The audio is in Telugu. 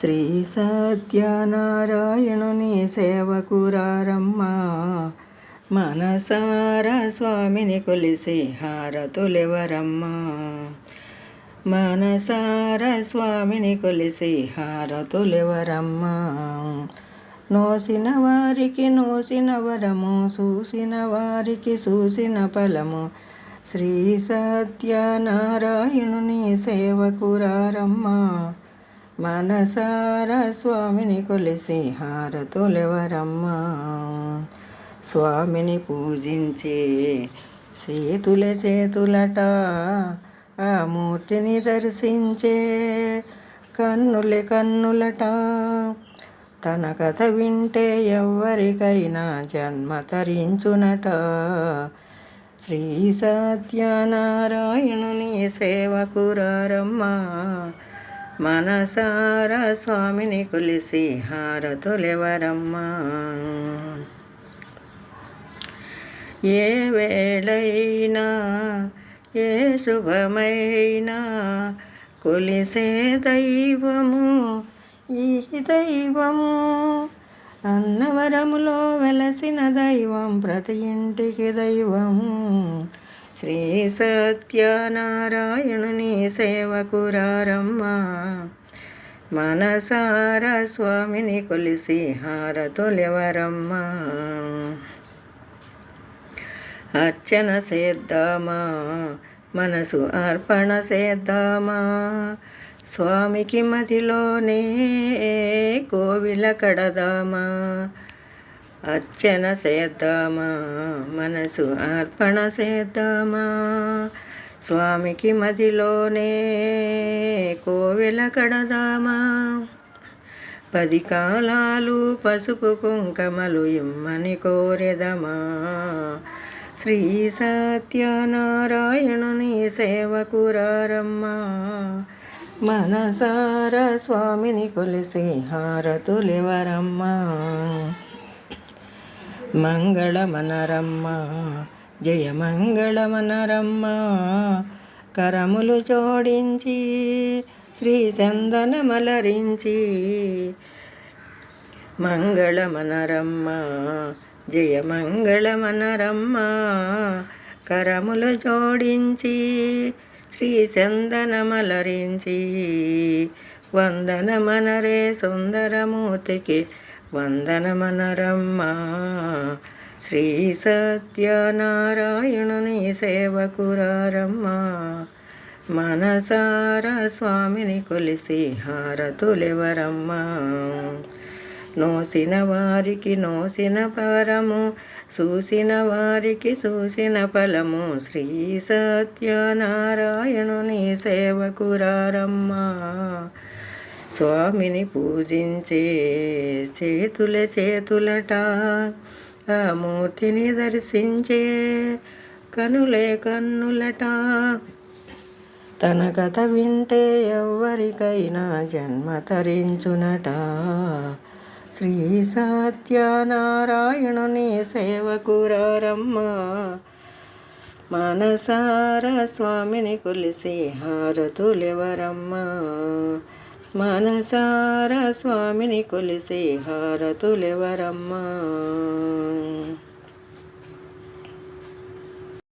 శ్రీ సత్యనారాయణుని సేవకురారమ్మా, మనసారా స్వామిని కొలిసి హారతులెవరమ్మా. మనసారా స్వామిని కొలిసి హారతులెవరమ్మా. నోసిన వారికి నోసిన వరము, చూసిన వారికి చూసిన ఫలము. శ్రీ సత్యనారాయణుని సేవకురారమ్మా, మనసారా స్వామిని కొలిసి హారతులెవరమ్మా. స్వామిని పూజించే చేతులట, ఆ మూర్తిని దర్శించే కన్నులట. తన కథ వింటే ఎవ్వరికైనా జన్మ తరించునట. శ్రీ సత్యనారాయణుని సేవకురారమ్మా, మనసారా స్వామిని కొలిసి హారతులెవరమ్మా. ఏ వేళైనా ఏ శుభమైనా కొలిసే దైవము ఈ దైవము. అన్నవరములో వెలసిన దైవం, ప్రతి ఇంటికి దైవం. శ్రీ సత్యనారాయణుని సేవకురారమ్మా, మనసారా స్వామిని కొలిసి హారతులెవరమ్మా. అర్చన చేద్దామా, మనసు అర్పణ చేద్దామా. స్వామికి మదిలోనే కోవిల కడదామా. అర్చన చేద్దామా, మనసు అర్పణ చేద్దామా. స్వామికి మదిలోనే కోవెల కడదామా. 10 కాలాలు పసుపు కుంకమలు ఇమ్మని కోరెదమా. శ్రీ సత్యనారాయణుని సేవకురారమ్మా, మనసారా స్వామిని కొలిసి హారతులెవరమ్మా. మంగళమనరమ్మా, జయ మంగళమనరమ్మా. కరములు జోడించి శ్రీ చందనమలరించి. మంగళమనరమ్మా, జయ మంగళమనరమ్మా. కరములు జోడించి శ్రీ చందనమలరించి. వందనమనరే సుందరమూర్తికి వందనమనరమ్మా. శ్రీ సత్యనారాయణుని సేవకురారమ్మా, మనసారా స్వామిని కొలిసి హారతులెవరమ్మా. నోసిన వారికి నోసిన పరము, చూసిన వారికి చూసిన ఫలము. శ్రీ సత్యనారాయణుని సేవకురారమ్మా, స్వామిని పూజించే చేతులట, ఆ మూర్తిని దర్శించే కన్నులట. తన కథ వింటే ఎవ్వరికైనా జన్మ తరించునట. శ్రీ సత్యనారాయణుని సేవకురారమ్మా, మనసారా స్వామిని కొలిసి హారతులెవరమ్మా. మనసారా స్వామిని కొలిసి హారతులెవరమ్మా.